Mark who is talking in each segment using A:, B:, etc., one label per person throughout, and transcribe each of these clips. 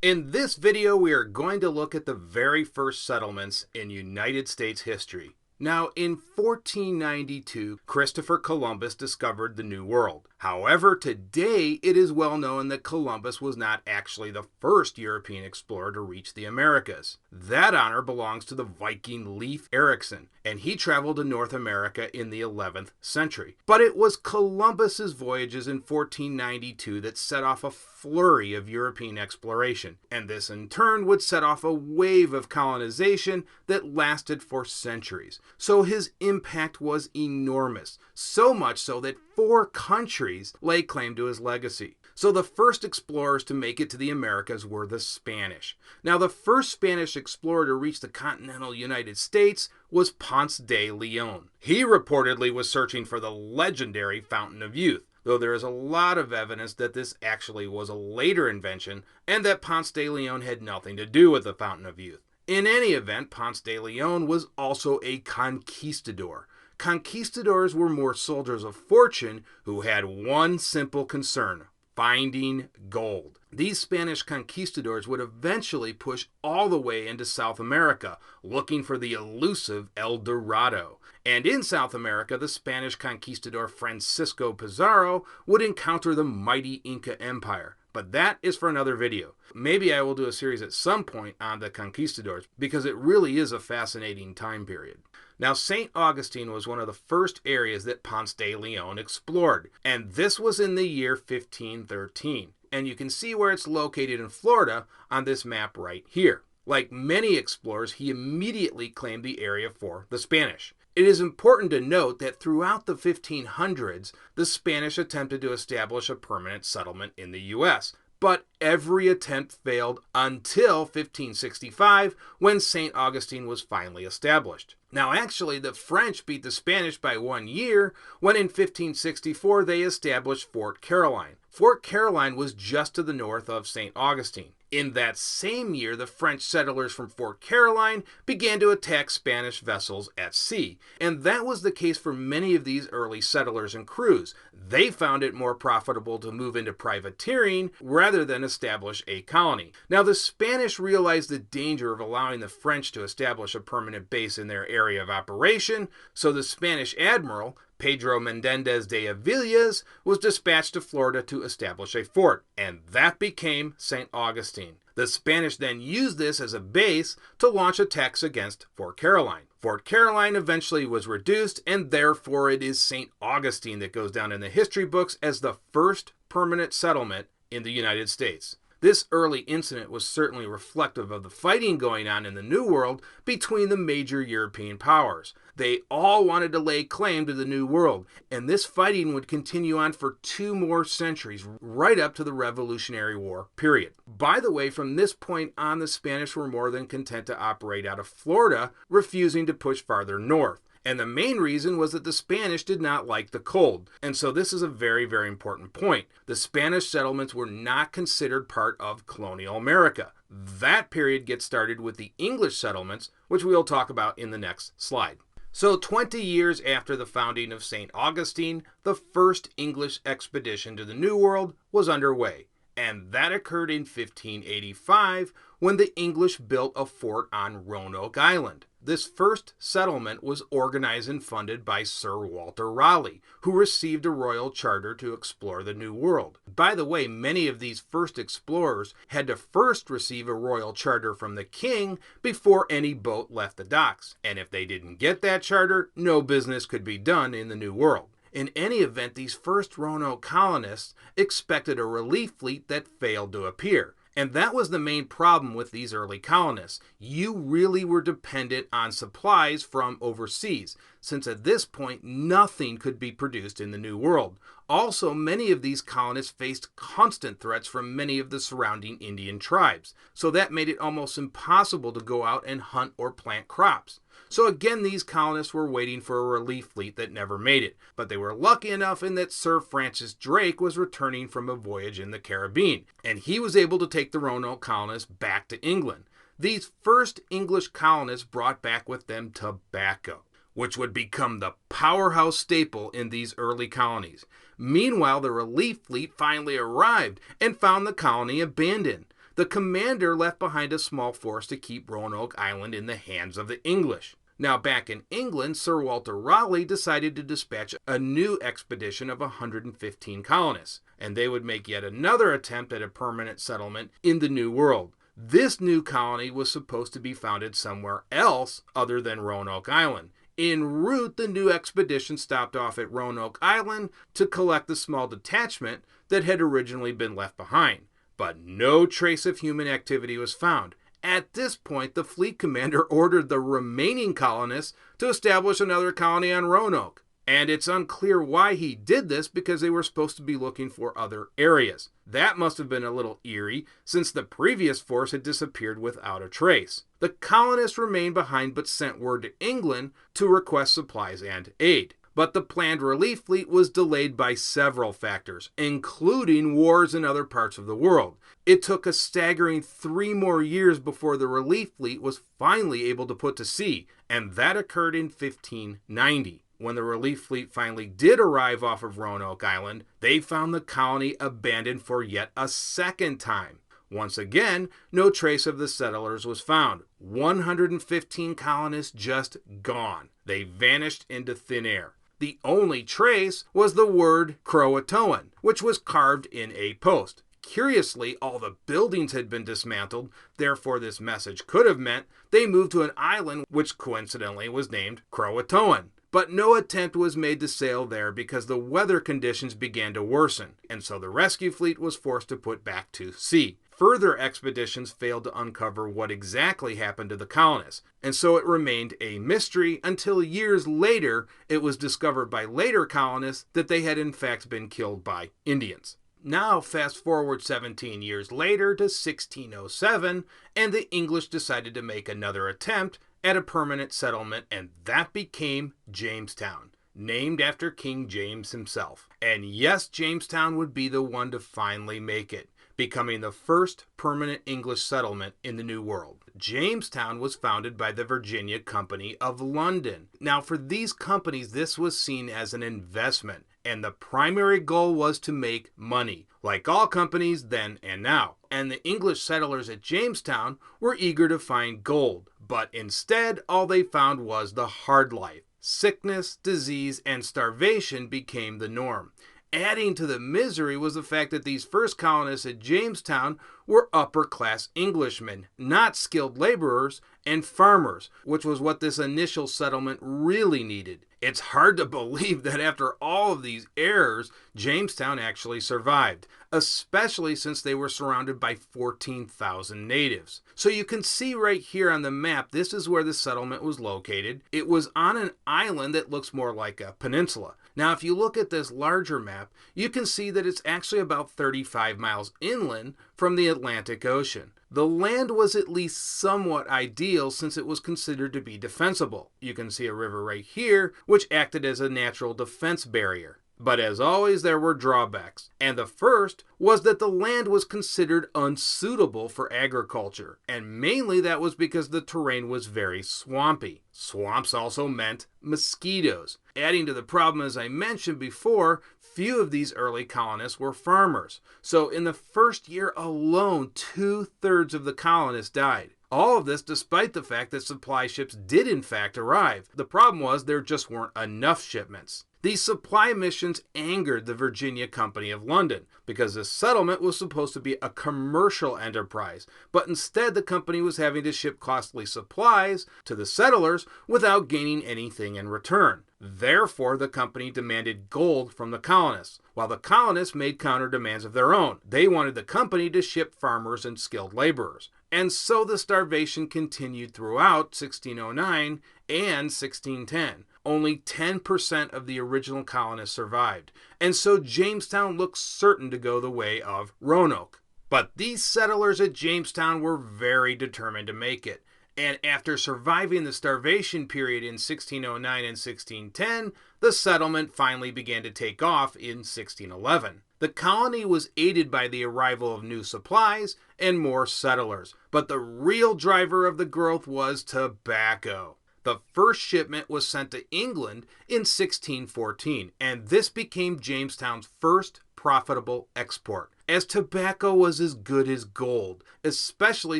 A: In this video, we are going to look at the very first settlements in United States history. Now, in 1492, Christopher Columbus discovered the New World. However, today it is well known that Columbus was not actually the first European explorer to reach the Americas. That honor belongs to the Viking Leif Erikson, and he traveled to North America in the 11th century. But it was Columbus's voyages in 1492 that set off a flurry of European exploration, and this in turn would set off a wave of colonization that lasted for centuries. So his impact was enormous, so much so that 4 countries lay claim to his legacy. So the first explorers to make it to the Americas were the Spanish. Now, the first Spanish explorer to reach the continental United States was Ponce de Leon. He reportedly was searching for the legendary Fountain of Youth, though there is a lot of evidence that this actually was a later invention and that Ponce de Leon had nothing to do with the Fountain of Youth. In any event, Ponce de Leon was also a conquistador. Conquistadors were more soldiers of fortune who had one simple concern: finding gold. These Spanish conquistadors would eventually push all the way into South America, looking for the elusive El Dorado. And in South America, the Spanish conquistador Francisco Pizarro would encounter the mighty Inca Empire. But that is for another video. Maybe I will do a series at some point on the conquistadors, because it really is a fascinating time period. Now, St. Augustine was one of the first areas that Ponce de Leon explored, and this was in the year 1513. And you can see where it's located in Florida on this map right here. Like many explorers, he immediately claimed the area for the Spanish. It is important to note that throughout the 1500s, the Spanish attempted to establish a permanent settlement in the U.S., but every attempt failed until 1565, when St. Augustine was finally established. Now, actually, the French beat the Spanish by 1 year, when in 1564 they established Fort Caroline. Fort Caroline was just to the north of St. Augustine. In that same year, the French settlers from Fort Caroline began to attack Spanish vessels at sea, and that was the case for many of these early settlers and crews. They found it more profitable to move into privateering rather than establish a colony. Now, the Spanish realized the danger of allowing the French to establish a permanent base in their area of operation, so the Spanish admiral, Pedro Menendez de Avillas, was dispatched to Florida to establish a fort, and that became St. Augustine. The Spanish then used this as a base to launch attacks against Fort Caroline. Fort Caroline eventually was reduced, and therefore it is St. Augustine that goes down in the history books as the first permanent settlement in the United States. This early incident was certainly reflective of the fighting going on in the New World between the major European powers. They all wanted to lay claim to the New World, and this fighting would continue on for 2 more centuries, right up to the Revolutionary War period. By the way, from this point on, the Spanish were more than content to operate out of Florida, refusing to push farther north. And the main reason was that the Spanish did not like the cold. And so this is a very, very important point. The Spanish settlements were not considered part of colonial America. That period gets started with the English settlements, which we'll talk about in the next slide. So 20 years after the founding of St. Augustine, the first English expedition to the New World was underway. And that occurred in 1585, when the English built a fort on Roanoke Island. This first settlement was organized and funded by Sir Walter Raleigh, who received a royal charter to explore the New World. By the way, many of these first explorers had to first receive a royal charter from the king before any boat left the docks. And if they didn't get that charter, no business could be done in the New World. In any event, these first Roanoke colonists expected a relief fleet that failed to appear. And that was the main problem with these early colonists. You really were dependent on supplies from overseas, since at this point nothing could be produced in the New World. Also, many of these colonists faced constant threats from many of the surrounding Indian tribes, so that made it almost impossible to go out and hunt or plant crops. So again, these colonists were waiting for a relief fleet that never made it, but they were lucky enough in that Sir Francis Drake was returning from a voyage in the Caribbean, and he was able to take the Roanoke colonists back to England. These first English colonists brought back with them tobacco, which would become the powerhouse staple in these early colonies. Meanwhile, the relief fleet finally arrived and found the colony abandoned. the commander left behind a small force to keep Roanoke Island in the hands of the English. Now, back in England, Sir Walter Raleigh decided to dispatch a new expedition of 115 colonists, and they would make yet another attempt at a permanent settlement in the New World. This new colony was supposed to be founded somewhere else other than Roanoke Island. En route, the new expedition stopped off at Roanoke Island to collect the small detachment that had originally been left behind. But no trace of human activity was found. At this point, the fleet commander ordered the remaining colonists to establish another colony on Roanoke. And it's unclear why he did this, because they were supposed to be looking for other areas. That must have been a little eerie, since the previous force had disappeared without a trace. The colonists remained behind but sent word to England to request supplies and aid. But the planned relief fleet was delayed by several factors, including wars in other parts of the world. It took a staggering 3 more years before the relief fleet was finally able to put to sea, and that occurred in 1590. When the relief fleet finally did arrive off of Roanoke Island, they found the colony abandoned for yet a second time. Once again, no trace of the settlers was found. 115 colonists just gone. They vanished into thin air. The only trace was the word Croatoan, which was carved in a post. Curiously, all the buildings had been dismantled, therefore this message could have meant they moved to an island which coincidentally was named Croatoan. But no attempt was made to sail there because the weather conditions began to worsen, and so the rescue fleet was forced to put back to sea. Further expeditions failed to uncover what exactly happened to the colonists, and so it remained a mystery until years later it was discovered by later colonists that they had in fact been killed by Indians. Now fast forward 17 years later to 1607, and the English decided to make another attempt at a permanent settlement, and that became Jamestown, named after King James himself. And yes, Jamestown would be the one to finally make it, becoming the first permanent English settlement in the New World. Jamestown was founded by the Virginia Company of London. Now, for these companies, this was seen as an investment, and the primary goal was to make money, like all companies then and now. And the English settlers at Jamestown were eager to find gold, but instead all they found was the hard life. Sickness, disease, and starvation became the norm. Adding to the misery was the fact that these first colonists at Jamestown were upper-class Englishmen, not skilled laborers and farmers, which was what this initial settlement really needed. It's hard to believe that after all of these errors, Jamestown actually survived, especially since they were surrounded by 14,000 natives. So you can see right here on the map, this is where the settlement was located. It was on an island that looks more like a peninsula. Now, if you look at this larger map, you can see that it's actually about 35 miles inland from the Atlantic Ocean. The land was at least somewhat ideal since it was considered to be defensible. You can see a river right here, which acted as a natural defense barrier. But as always, there were drawbacks, and the first was that the land was considered unsuitable for agriculture, and mainly that was because the terrain was very swampy. Swamps also meant mosquitoes. Adding to the problem, as I mentioned before, few of these early colonists were farmers. So in the first year alone, 2/3 of the colonists died. All of this despite the fact that supply ships did in fact arrive. The problem was there just weren't enough shipments. These supply missions angered the Virginia Company of London because this settlement was supposed to be a commercial enterprise, but instead the company was having to ship costly supplies to the settlers without gaining anything in return. Therefore, the company demanded gold from the colonists, while the colonists made counter demands of their own. They wanted the company to ship farmers and skilled laborers. And so the starvation continued throughout 1609 and 1610. Only 10% of the original colonists survived, and so Jamestown looked certain to go the way of Roanoke. But these settlers at Jamestown were very determined to make it, and after surviving the starvation period in 1609 and 1610, the settlement finally began to take off in 1611. The colony was aided by the arrival of new supplies and more settlers, but the real driver of the growth was tobacco. The first shipment was sent to England in 1614, and this became Jamestown's first profitable export, as tobacco was as good as gold, especially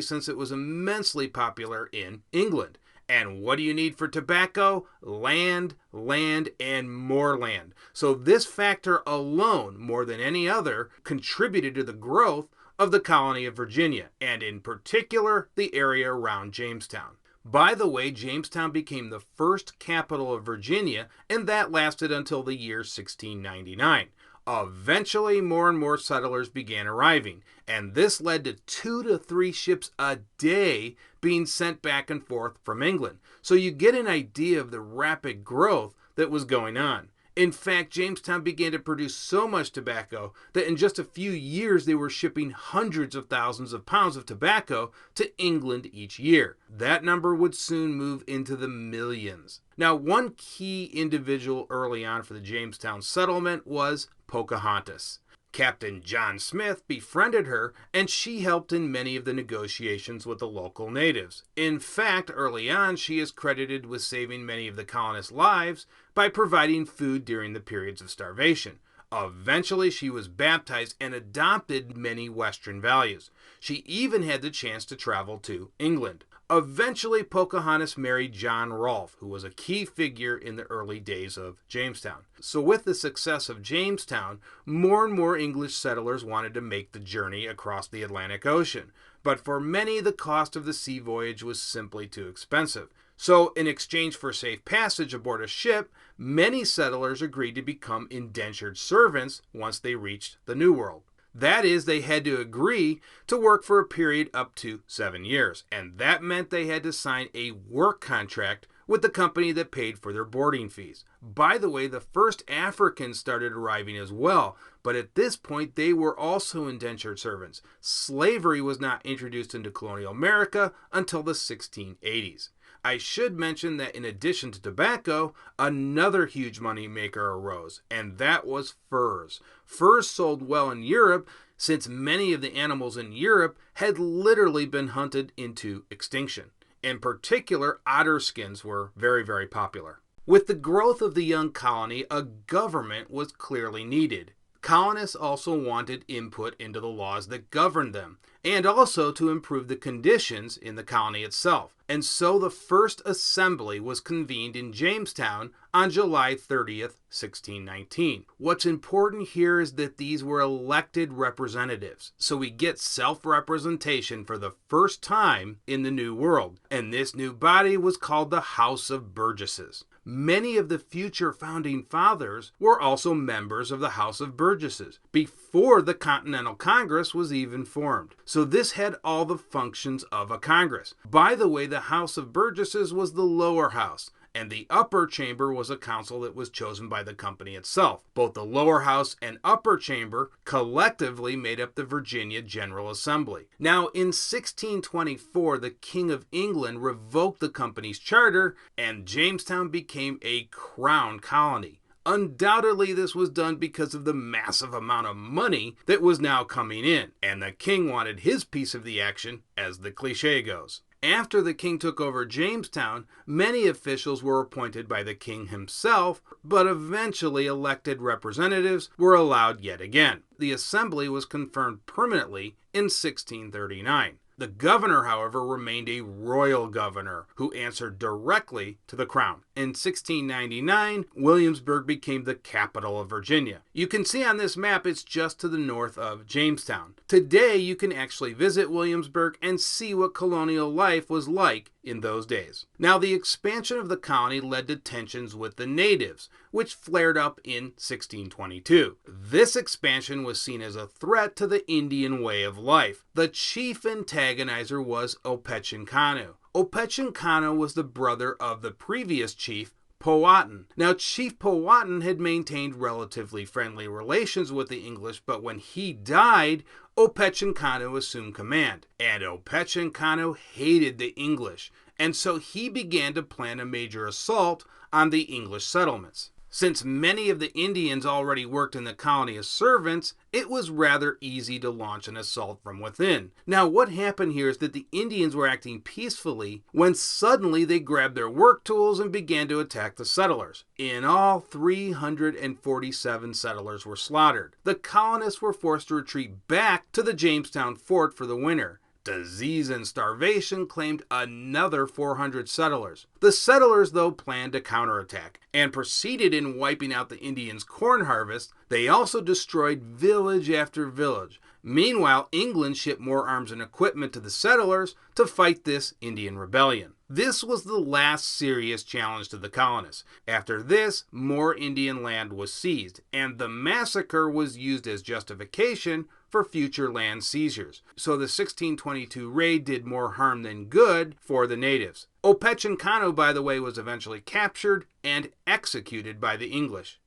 A: since it was immensely popular in England. And what do you need for tobacco? Land, land, and more land. So this factor alone, more than any other, contributed to the growth of the colony of Virginia, and in particular, the area around Jamestown. By the way, Jamestown became the first capital of Virginia, and that lasted until the year 1699. Eventually, more and more settlers began arriving, and this led to 2 to 3 ships a day being sent back and forth from England. So you get an idea of the rapid growth that was going on. In fact, Jamestown began to produce so much tobacco that in just a few years they were shipping hundreds of thousands of pounds of tobacco to England each year. That number would soon move into the millions. Now, one key individual early on for the Jamestown settlement was Pocahontas. Captain John Smith befriended her, and she helped in many of the negotiations with the local natives. In fact, early on, she is credited with saving many of the colonists' lives by providing food during the periods of starvation. Eventually, she was baptized and adopted many Western values. She even had the chance to travel to England. Eventually, Pocahontas married John Rolfe, who was a key figure in the early days of Jamestown. So with the success of Jamestown, more and more English settlers wanted to make the journey across the Atlantic Ocean. But for many, the cost of the sea voyage was simply too expensive. So in exchange for safe passage aboard a ship, many settlers agreed to become indentured servants once they reached the New World. That is, they had to agree to work for a period up to 7 years, and that meant they had to sign a work contract with the company that paid for their boarding fees. By the way, the first Africans started arriving as well, but at this point they were also indentured servants. Slavery was not introduced into colonial America until the 1680s. I should mention that in addition to tobacco, another huge money maker arose, and that was furs. Furs sold well in Europe since many of the animals in Europe had literally been hunted into extinction. In particular, otter skins were very, very popular. With the growth of the young colony, a government was clearly needed. Colonists also wanted input into the laws that governed them, and also to improve the conditions in the colony itself. And so the first assembly was convened in Jamestown on July 30th, 1619. What's important here is that these were elected representatives. So we get self-representation for the first time in the New World. And this new body was called the House of Burgesses. Many of the future founding fathers were also members of the House of Burgesses before the Continental Congress was even formed. So this had all the functions of a Congress. By the way, the House of Burgesses was the lower house, and the upper chamber was a council that was chosen by the company itself. Both the lower house and upper chamber collectively made up the Virginia General Assembly. Now, in 1624, the King of England revoked the company's charter, and Jamestown became a crown colony. Undoubtedly, this was done because of the massive amount of money that was now coming in, and the king wanted his piece of the action, as the cliche goes. After the king took over Jamestown, many officials were appointed by the king himself, but eventually elected representatives were allowed yet again. The assembly was confirmed permanently in 1639. The governor, however, remained a royal governor who answered directly to the crown. In 1699, Williamsburg became the capital of Virginia. You can see on this map it's just to the north of Jamestown. Today, you can actually visit Williamsburg and see what colonial life was like in those days. Now, the expansion of the colony led to tensions with the natives, which flared up in 1622. This expansion was seen as a threat to the Indian way of life. The chief antagonizer was Opechancanough. Opechancanough was the brother of the previous chief, Powhatan. Now, Chief Powhatan had maintained relatively friendly relations with the English, but when he died, Opechancanough assumed command. And Opechancanough hated the English, and so he began to plan a major assault on the English settlements. Since many of the Indians already worked in the colony as servants, it was rather easy to launch an assault from within. Now, what happened here is that the Indians were acting peacefully when suddenly they grabbed their work tools and began to attack the settlers. In all, 347 settlers were slaughtered. The colonists were forced to retreat back to the Jamestown fort for the winter. Disease and starvation claimed another 400 settlers. The settlers, though, planned to counterattack and proceeded in wiping out the Indians' corn harvest. They also destroyed village after village. Meanwhile, England shipped more arms and equipment to the settlers to fight this Indian rebellion. This was the last serious challenge to the colonists. After this, more Indian land was seized, and the massacre was used as justification for future land seizures. So the 1622 raid did more harm than good for the natives. Opechancanough, by the way, was eventually captured and executed by the English.